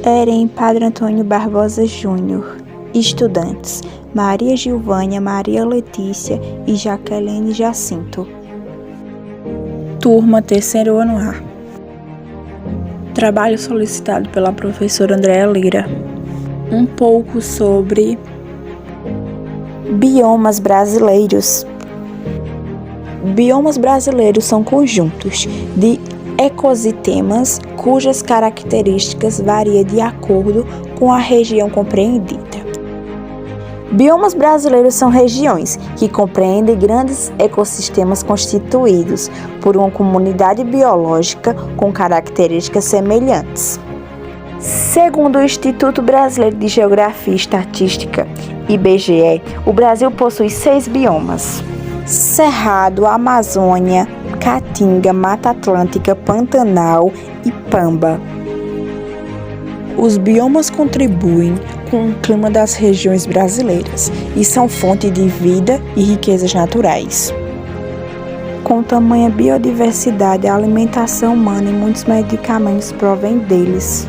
Eren Padre Antônio Barbosa Júnior. Estudantes: Maria Gilvânia, Maria Letícia e Jaqueline Jacinto. Turma terceiro ano A. Trabalho solicitado pela professora Andréa Lira. Um pouco sobre biomas brasileiros. Biomas brasileiros são conjuntos de ecossistemas cujas características variam de acordo com a região compreendida. Biomas brasileiros são regiões que compreendem grandes ecossistemas constituídos por uma comunidade biológica com características semelhantes. Segundo o Instituto Brasileiro de Geografia e Estatística, IBGE, o Brasil possui 6 biomas: Cerrado, Amazônia, Caatinga, Mata Atlântica, Pantanal e Pampa. Os biomas contribuem com o clima das regiões brasileiras e são fonte de vida e riquezas naturais. Com tamanha biodiversidade, a alimentação humana e muitos medicamentos provêm deles.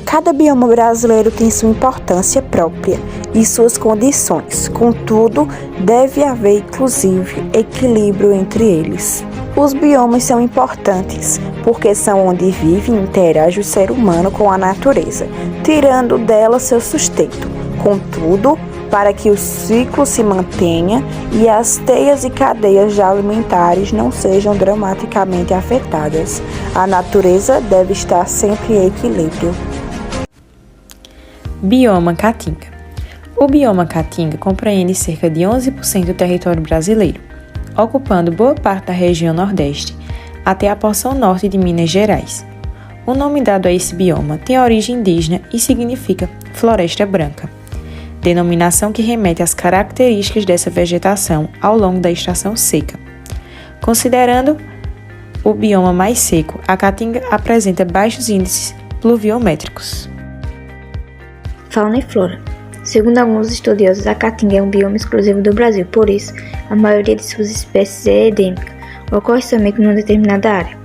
Cada bioma brasileiro tem sua importância própria e suas condições, contudo, deve haver, inclusive, equilíbrio entre eles. Os biomas são importantes porque são onde vive e interage o ser humano com a natureza, tirando dela seu sustento. Contudo, para que o ciclo se mantenha e as teias e cadeias alimentares não sejam dramaticamente afetadas, a natureza deve estar sempre em equilíbrio. Bioma Caatinga. O bioma Caatinga compreende cerca de 11% do território brasileiro, ocupando boa parte da região Nordeste, até a porção norte de Minas Gerais. O nome dado a esse bioma tem origem indígena e significa floresta branca, denominação que remete às características dessa vegetação ao longo da estação seca. Considerando o bioma mais seco, a Caatinga apresenta baixos índices pluviométricos. Fauna e flora. Segundo alguns estudiosos, a Caatinga é um bioma exclusivo do Brasil, por isso, a maioria de suas espécies é endêmica, ocorre somente numa determinada área.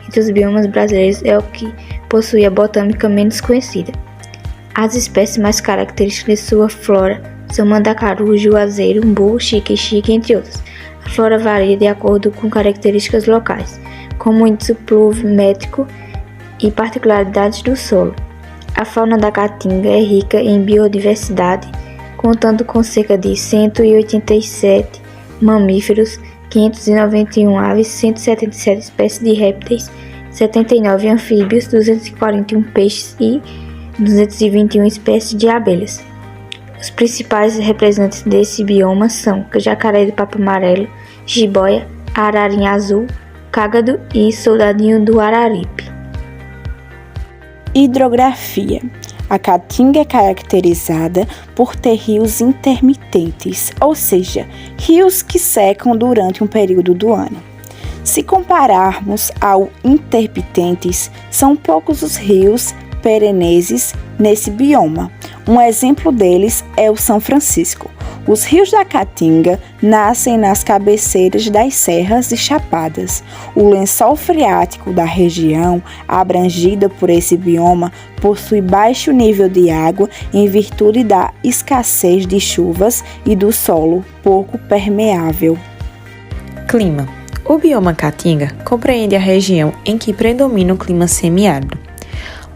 Entre os biomas brasileiros é o que possui a botânica menos conhecida. As espécies mais características de sua flora são mandacaru, juazeiro, umbu, xique-xique, entre outras. A flora varia de acordo com características locais, como o índice pluviométrico e particularidades do solo. A fauna da Caatinga é rica em biodiversidade, contando com cerca de 187 mamíferos, 591 aves, 177 espécies de répteis, 79 anfíbios, 241 peixes e 221 espécies de abelhas. Os principais representantes desse bioma são jacaré de papo amarelo, jiboia, ararinha azul, cágado e soldadinho do Araripe. Hidrografia. A Caatinga é caracterizada por ter rios intermitentes, ou seja, rios que secam durante um período do ano. Se compararmos ao intermitentes, são poucos os rios pereneses nesse bioma. Um exemplo deles é o São Francisco. Os rios da Caatinga nascem nas cabeceiras das serras e chapadas. O lençol freático da região, abrangida por esse bioma, possui baixo nível de água em virtude da escassez de chuvas e do solo pouco permeável. Clima. O bioma Caatinga compreende a região em que predomina o clima semiárido,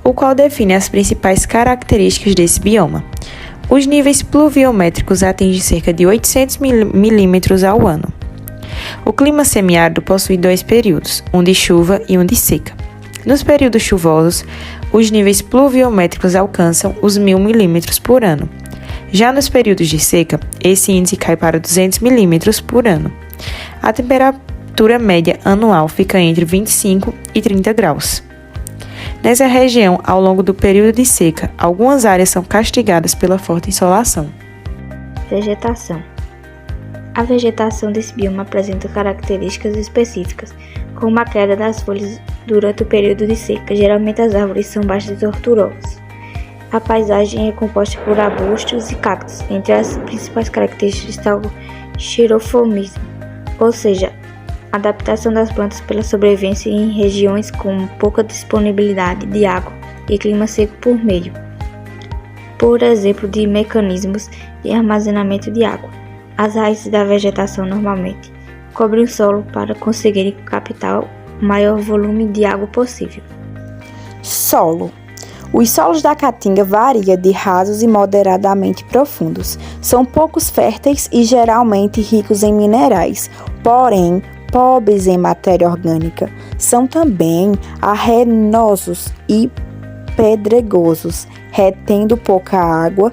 o qual define as principais características desse bioma. Os níveis pluviométricos atingem cerca de 800 milímetros ao ano. O clima semiárido possui 2 períodos, um de chuva e um de seca. Nos períodos chuvosos, os níveis pluviométricos alcançam os 1.000 milímetros por ano. Já nos períodos de seca, esse índice cai para 200 milímetros por ano. A temperatura média anual fica entre 25 e 30 graus. Nessa região, ao longo do período de seca, algumas áreas são castigadas pela forte insolação. Vegetação. A vegetação desse bioma apresenta características específicas, como a queda das folhas durante o período de seca. Geralmente as árvores são baixas e tortuosas. A paisagem é composta por arbustos e cactos. Entre as principais características está o xerofomismo, ou seja, adaptação das plantas pela sobrevivência em regiões com pouca disponibilidade de água. e clima seco por exemplo, de mecanismos de armazenamento de água. As raízes da vegetação normalmente cobrem o solo para conseguirem captar o maior volume de água possível. Solo. Os solos da Caatinga variam de rasos e moderadamente profundos. São poucos férteis e geralmente ricos em minerais, porém pobres em matéria orgânica. São também arenosos e pedregosos, retendo pouca água.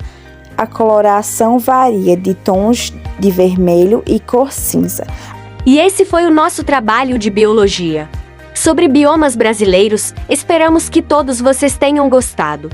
A coloração varia de tons de vermelho e cor cinza. E esse foi o nosso trabalho de biologia sobre biomas brasileiros. Esperamos que todos vocês tenham gostado.